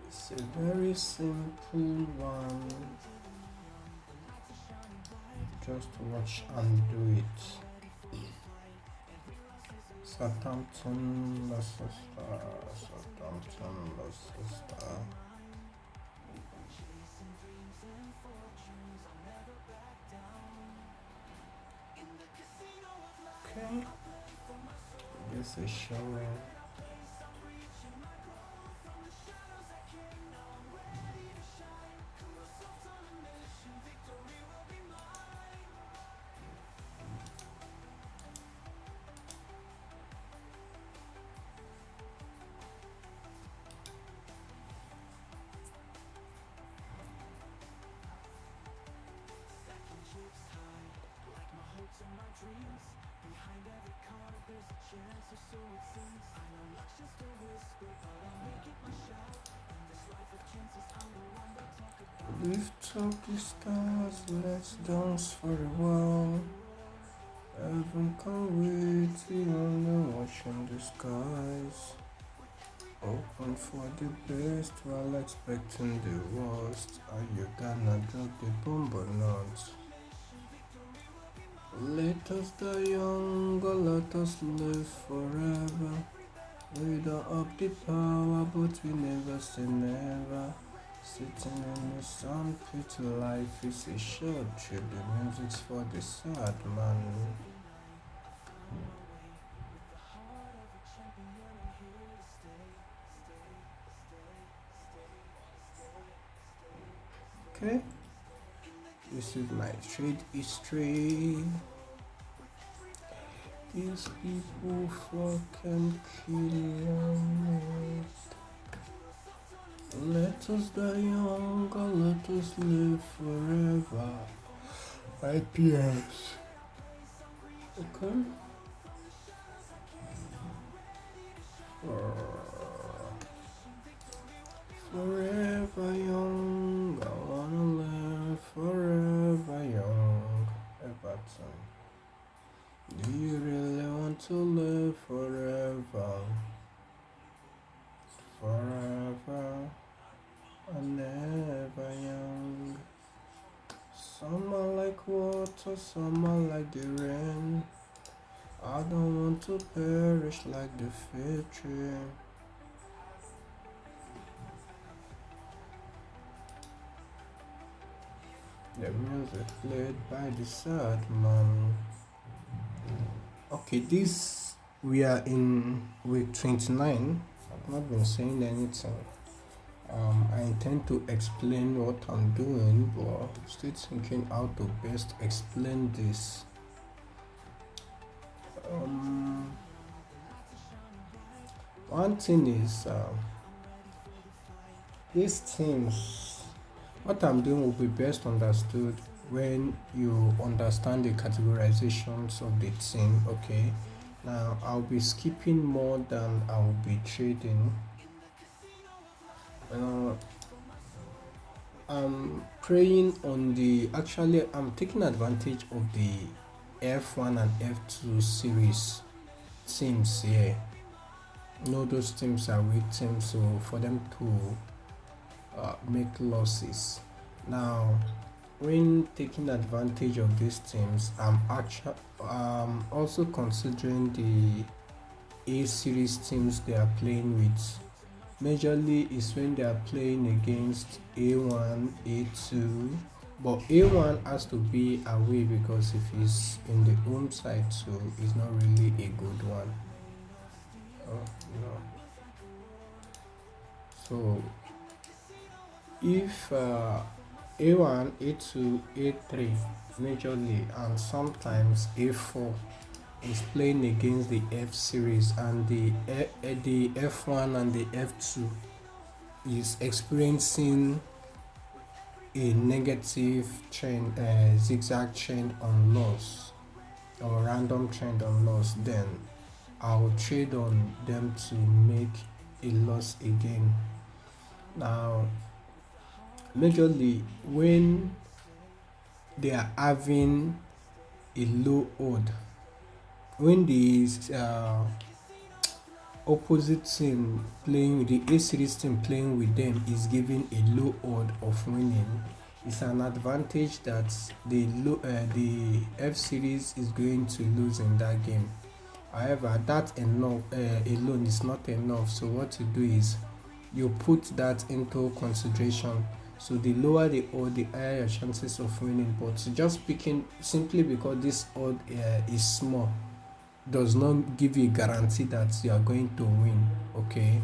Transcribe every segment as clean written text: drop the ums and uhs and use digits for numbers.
it's a very simple one. Just watch and do it. Southampton, Leicester, Southampton, Leicester. Okay, this is showing. Lift up the stars, let's dance for a while. Heaven can't wait, we only watching the skies. Open for the best while expecting the worst. Are you gonna drop the bomb or not? Let us die young or let us live forever. We don't have the power, but we never say never. Sitting in the sandpit, life is a short trip. The music's for the sad man. Okay, this is my trade history. These people fucking killing it. Let us die young or let us live forever. IPS. Okay. Forever young, I wanna live forever young. Everton. Do you really want to live forever? Forever and ever young. Some are like water, some are like the rain. I don't want to perish like the fig tree. The music played by the sad man. Okay, this we are in week 29. I've not been saying anything. I intend to explain what I'm doing, but I'm still thinking how to best explain this. One thing is, these teams, what I'm doing will be best understood when you understand the categorizations of the team. Okay, now I'll be skipping more than I'll be trading. I'm praying on the actually I'm taking advantage of the F1 and F2 series teams here. Those teams are weak teams, so for them to make losses. Now, when taking advantage of these teams, I'm actually also considering the A series teams they are playing with. Majorly is when they are playing against A1, A2, but A1 has to be away because if he's in the home side, so it's not really a good one. No. So if A1, A2, A3 majorly, and sometimes A4 is playing against the F series, and the F1 and the F2 is experiencing a negative trend, zigzag trend on loss or random trend on loss, then I'll trade on them to make a loss again. Now, majorly when they are having a low odd, when the opposite team playing the A series team playing with them is given a low odd of winning, it's an advantage that the F series is going to lose in that game. However, that alone is not enough. So what you do is you put that into consideration. So the lower the odd, the higher your chances of winning. But just picking simply because this odd is small does not give you a guarantee that you are going to win. Okay.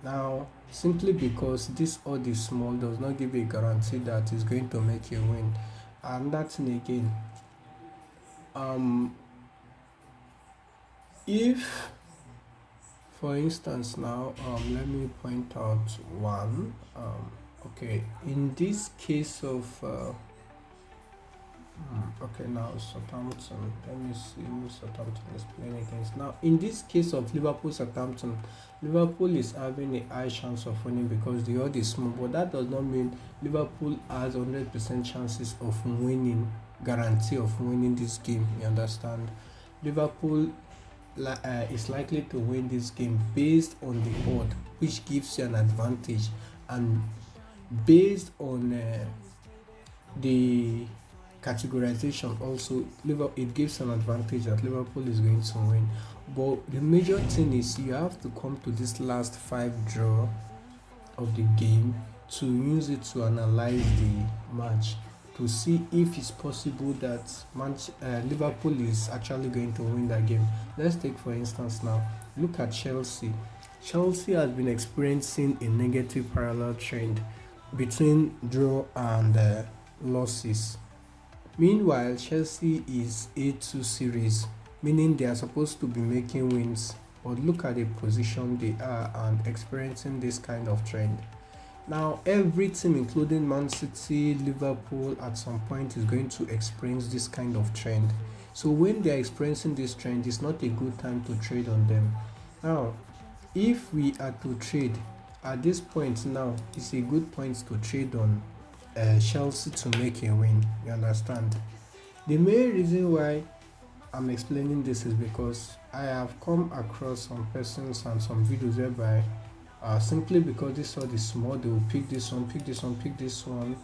Now, simply because this odd is small does not give you a guarantee that it's going to make you win. And that's again. Um, if For instance, now let me point out one. Okay, in this case of okay, now Southampton. Let me see who Southampton is playing against. Now, in this case of Liverpool Southampton, Liverpool is having a high chance of winning because the odd is small, but that does not mean Liverpool has 100% chances of winning, guarantee of winning this game. You understand? Liverpool is likely to win this game based on the odd, which gives you an advantage, and based on the categorization also, it gives an advantage that Liverpool is going to win. But the major thing is you have to come to this last five draw of the game to use it to analyze the match, to see if it's possible that Liverpool is actually going to win that game. Let's take for instance now, look at Chelsea. Chelsea has been experiencing a negative parallel trend between draw and losses. Meanwhile, Chelsea is A2 series, meaning they are supposed to be making wins, but look at the position they are and experiencing this kind of trend. Now, every team, including Man City, Liverpool, at some point is going to experience this kind of trend. So, when they are experiencing this trend, it's not a good time to trade on them. Now, if we are to trade at this point now, it's a good point to trade on Chelsea to make a win. You understand? The main reason why I'm explaining this is because I have come across some persons and some videos whereby simply because this sword is small, they will pick this one, pick this one, pick this one,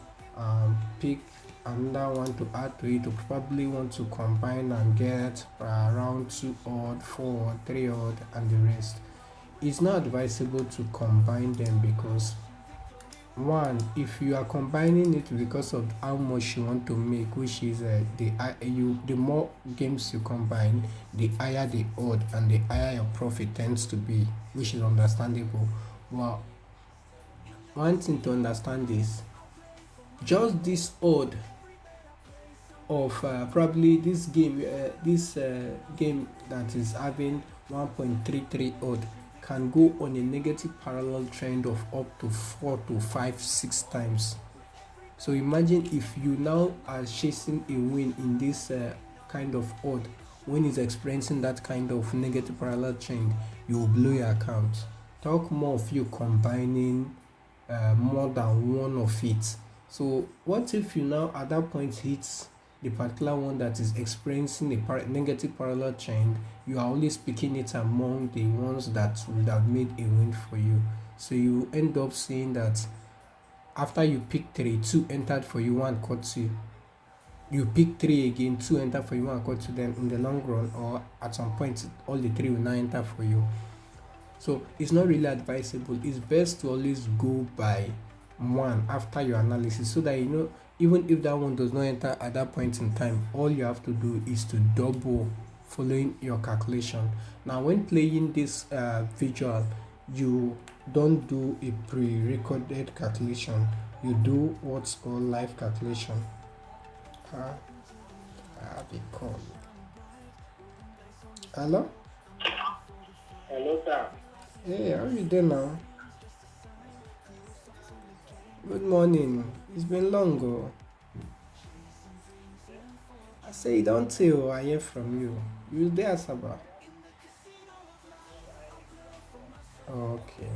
pick another one to add to it, to probably want to combine and get around 2 odd, 4 odd, 3 odd, and the rest. It's not advisable to combine them because one, if you are combining it because of how much you want to make, which is the more games you combine, the higher the odd and the higher your profit tends to be, which is understandable. Well, one thing to understand is just this odd of probably this game that is having 1.33 odd can go on a negative parallel trend of up to 4 to 5 6 times. So imagine if you now are chasing a win in this kind of odd, when it's experiencing that kind of negative parallel trend, you will blow your account. Talk more of you combining more than one of it. So what if you now at that point hit the particular one that is experiencing a negative parallel trend? You are only speaking it among the ones that would have made a win for you. So you end up seeing that after you pick 3, 2 entered for you, 1 caught you. You pick 3 again, 2 enter for you, 1 caught you. Then in the long run, or at some point, all the 3 will now enter for you. So it's not really advisable. It's best to always go by one after your analysis, so that you know even if that one does not enter at that point in time, all you have to do is to double following your calculation. Now, when playing this visual, you don't do a pre-recorded calculation. You do what's called live calculation. I have a call. Hello? Hello, sir. Hey, how are you doing now? Good morning. It's been long ago. I say don't tell I hear from you. You there, Saba? Okay.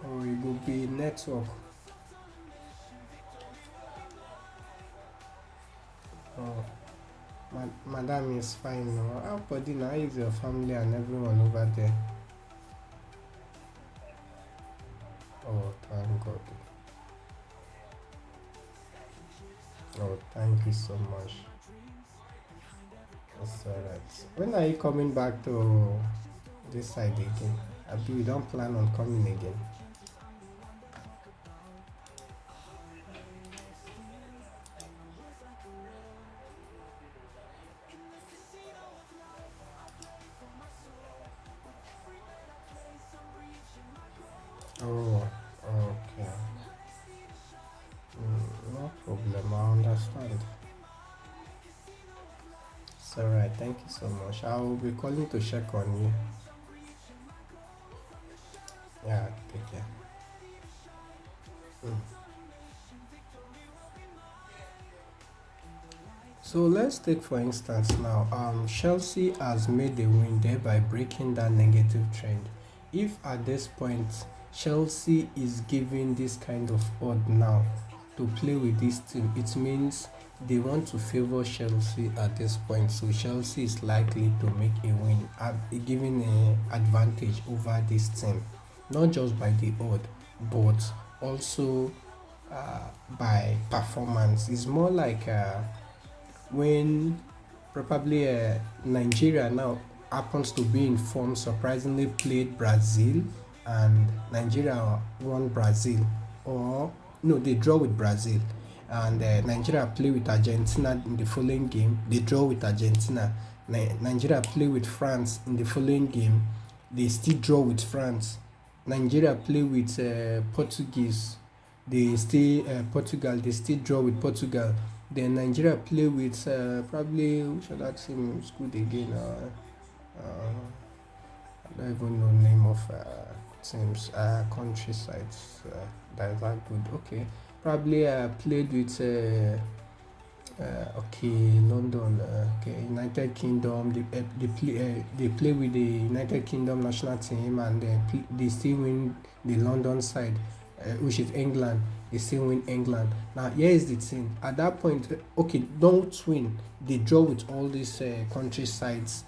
Or it will be network. Madam is fine now. How body now? How is your family and everyone over there? Oh, thank God. Oh, thank you so much. That's alright. When are you coming back to this side again? Abi, you don't plan on coming again? Oh, okay. No problem. I understand. It's alright. Thank you so much. I will be calling to check on you. Yeah, take care. Mm. So let's take for instance now, Chelsea has made a win thereby breaking that negative trend. If at this point Chelsea is giving this kind of odd now to play with this team, it means they want to favor Chelsea at this point. So Chelsea is likely to make a win, giving an advantage over this team, not just by the odd, but also by performance. It's more like when probably Nigeria now happens to be in form, surprisingly played Brazil, and Nigeria won Brazil, or no, they draw with Brazil, and Nigeria play with Argentina in the following game, they draw with Argentina. Nigeria play with France in the following game, they still draw with France. Nigeria play with Portuguese, they still Portugal, they still draw with Portugal. Then Nigeria play with probably which other team is good again. I don't even know name of teams, countrysides that is that good. Okay, probably played with okay, London. Okay, United Kingdom. They play with the United Kingdom national team, and they still win the London side, which is England. They still win England. Now here is the thing. At that point, okay, don't win. They draw with all these countrysides,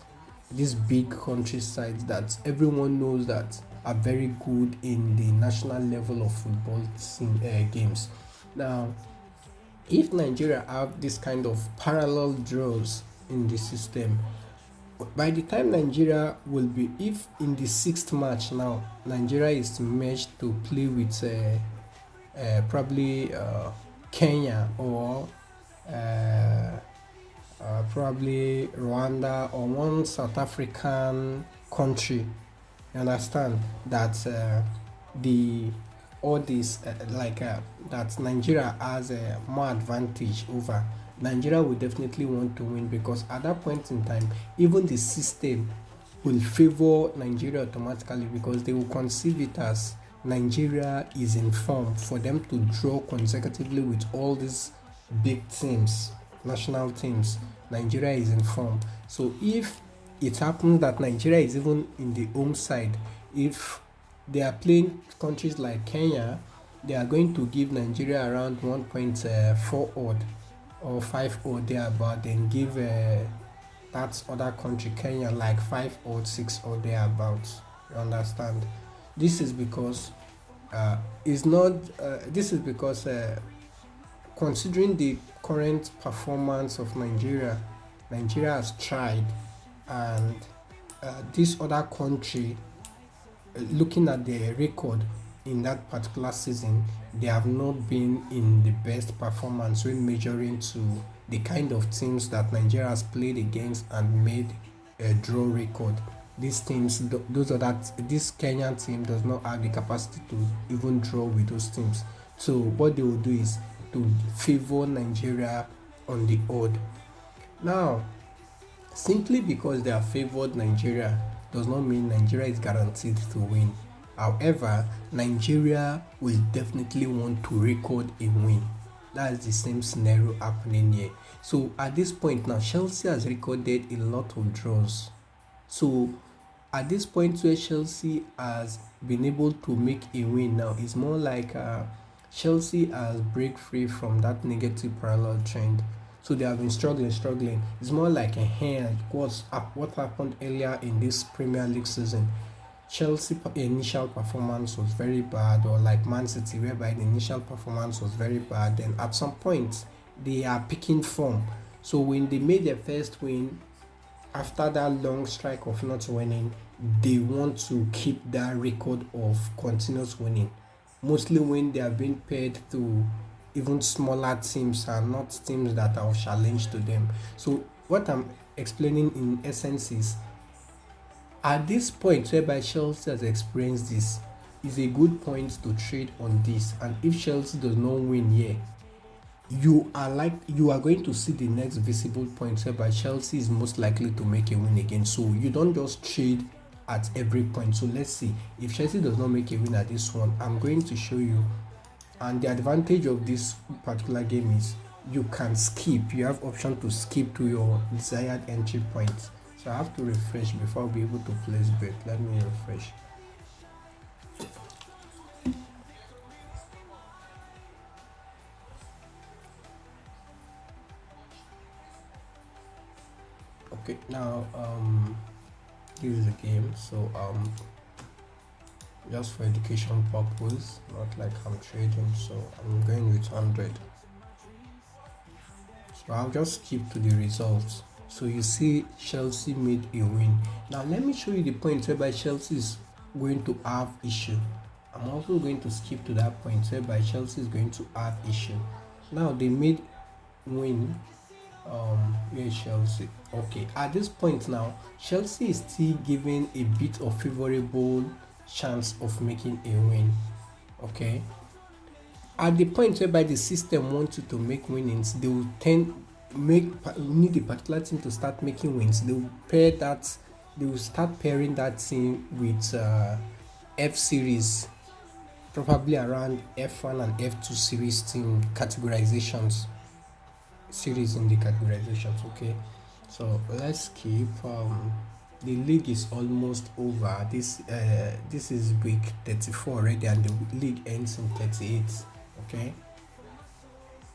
these big countrysides that everyone knows that are very good in the national level of football games. Now if Nigeria have this kind of parallel draws in the system, by the time Nigeria will be, if in the sixth match now, Nigeria is merged to play with probably Kenya or probably Rwanda or one South African country, you understand that the all this that Nigeria has a more advantage over. Nigeria will definitely want to win because at that point in time, even the system will favor Nigeria automatically because they will conceive it as Nigeria is in form for them to draw consecutively with all these big teams, national teams. Nigeria is in form. So if it happens that Nigeria is even in the home side, if they are playing countries like Kenya, they are going to give Nigeria around 1.4 odd or 5 odd thereabout, then give that other country, Kenya, like 5 odd, 6 odd thereabouts. You understand? This is because is not. This is because considering the current performance of Nigeria, Nigeria has tried, and this other country, looking at their record in that particular season, they have not been in the best performance when measuring to the kind of teams that Nigeria has played against and made a draw record. These teams, this Kenyan team does not have the capacity to even draw with those teams. So what they will do is to favor Nigeria on the odd. Now, simply because they have favored Nigeria does not mean Nigeria is guaranteed to win. However, Nigeria will definitely want to record a win. That's the same scenario happening here. So at this point now, Chelsea has recorded a lot of draws. So at this point where Chelsea has been able to make a win now, it's more like Chelsea has break free from that negative parallel trend. So they have been struggling. It's more like a hand. What happened earlier in this Premier League season? Chelsea initial performance was very bad, or like Man City, whereby the initial performance was very bad. Then at some point, they are picking form. So when they made their first win after that long strike of not winning, they want to keep that record of continuous winning. Mostly when they are being paired to even smaller teams and not teams that are of challenge to them. So what I'm explaining in essence is, at this point whereby Chelsea has experienced this, is a good point to trade on this. And if Chelsea does not win here, you are going to see the next visible point whereby Chelsea is most likely to make a win again. So you don't just trade at every point. So let's see, if Chelsea does not make a win at this one, I'm going to show you. And the advantage of this particular game is you can skip. You have option to skip to your desired entry point. So I have to refresh before I'll be able to place bet. Let me refresh. Okay, now this is a game, so just for education purpose, not like I'm trading, so I'm going with 100. So I'll just skip to the results. So you see Chelsea made a win. Now let me show you the point whereby Chelsea is going to have issue. I'm also going to skip to that point whereby Chelsea is going to have issue. Now they made win. Where Chelsea? Okay, at this point now, Chelsea is still given a bit of favorable chance of making a win. Okay, at the point whereby the system wants you to make winnings, they will need a particular team to start making wins. They will start pairing that team with F series, probably around F1 and F2 series team categorizations. Series in the categorizations. Okay, so let's keep the league is almost over. This is week 34 already, and the league ends in 38. Okay,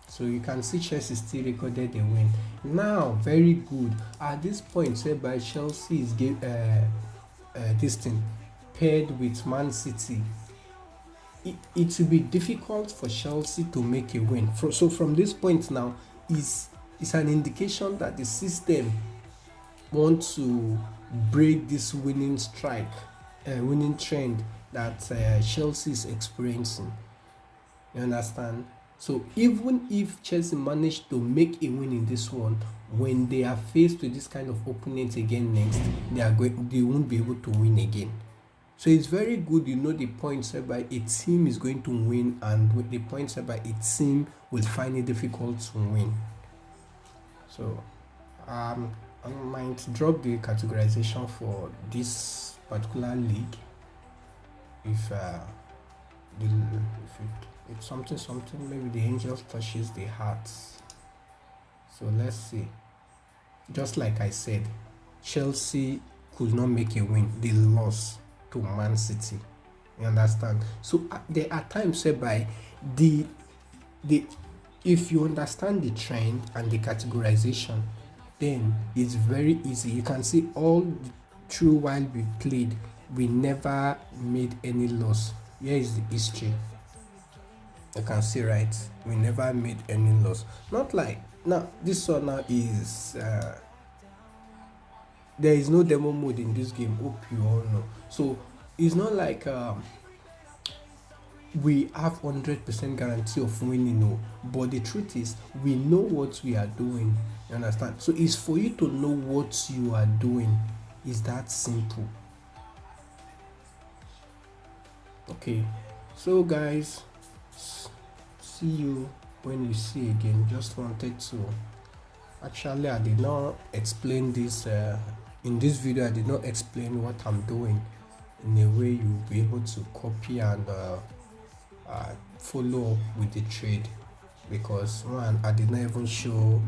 so you can see Chelsea still recorded a win. Now very good at this point whereby Chelsea is this thing paired with Man City. It will be difficult for Chelsea to make a win. So from this point now, is an indication that the system wants to break this winning trend that Chelsea is experiencing. You understand? So even if Chelsea managed to make a win in this one, when they are faced with this kind of opponent again next, they won't be able to win again. So it's very good, the points whereby a team is going to win and with the points whereby a team will find it difficult to win. So I might drop the categorization for this particular league if it's something, maybe the angels touches the hearts. So let's see. Just like I said, Chelsea could not make a win. They lost to Man City. You understand? So there are times whereby if you understand the trend and the categorization, then it's very easy. You can see all through while we played, we never made any loss. Here is the history. You can see, right? We never made any loss. Not like now. This one now is there is no demo mode in this game. Hope you all know. So it's not like we have 100% guarantee of winning, no. But the truth is, we know what we are doing. You understand? So it's for you to know what you are doing. It's that simple. Okay. So guys, see you when you see again. Just wanted to. Actually, I did not explain this in this video. I did not explain what I'm doing in a way you'll be able to copy and follow up with the trade, because one, I did not even show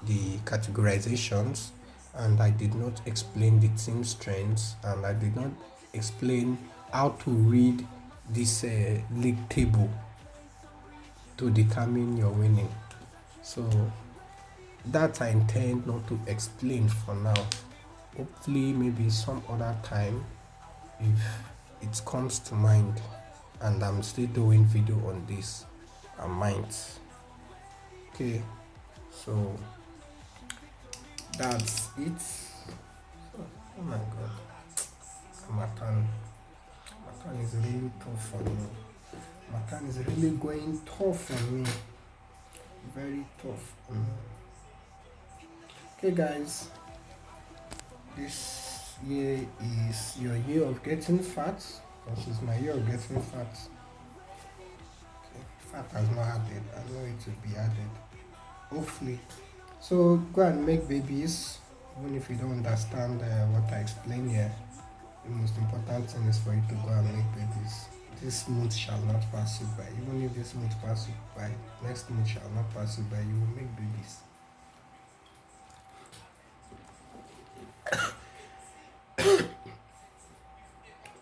the categorizations, and I did not explain the team strengths, and I did not explain how to read this league table to determine your winning. So that I intend not to explain for now. Hopefully, maybe some other time, if it comes to mind and I'm still doing video on this, I might. Okay, so that's it. Oh my god, Matan is really tough for me. Matan is really going tough for me. Very tough. Okay, guys, this year is your year of getting fat. This is my year of getting fat. Okay, fat has not added. I know it will be added. Hopefully. So go and make babies. Even if you don't understand what I explained here, the most important thing is for you to go and make babies. This month shall not pass you by. Even if this month pass you by, next month shall not pass you by. You will make babies.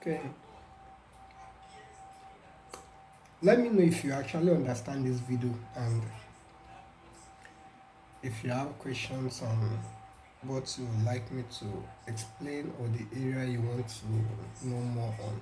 Okay. Let me know if you actually understand this video, and if you have questions on what you would like me to explain or the area you want to know more on.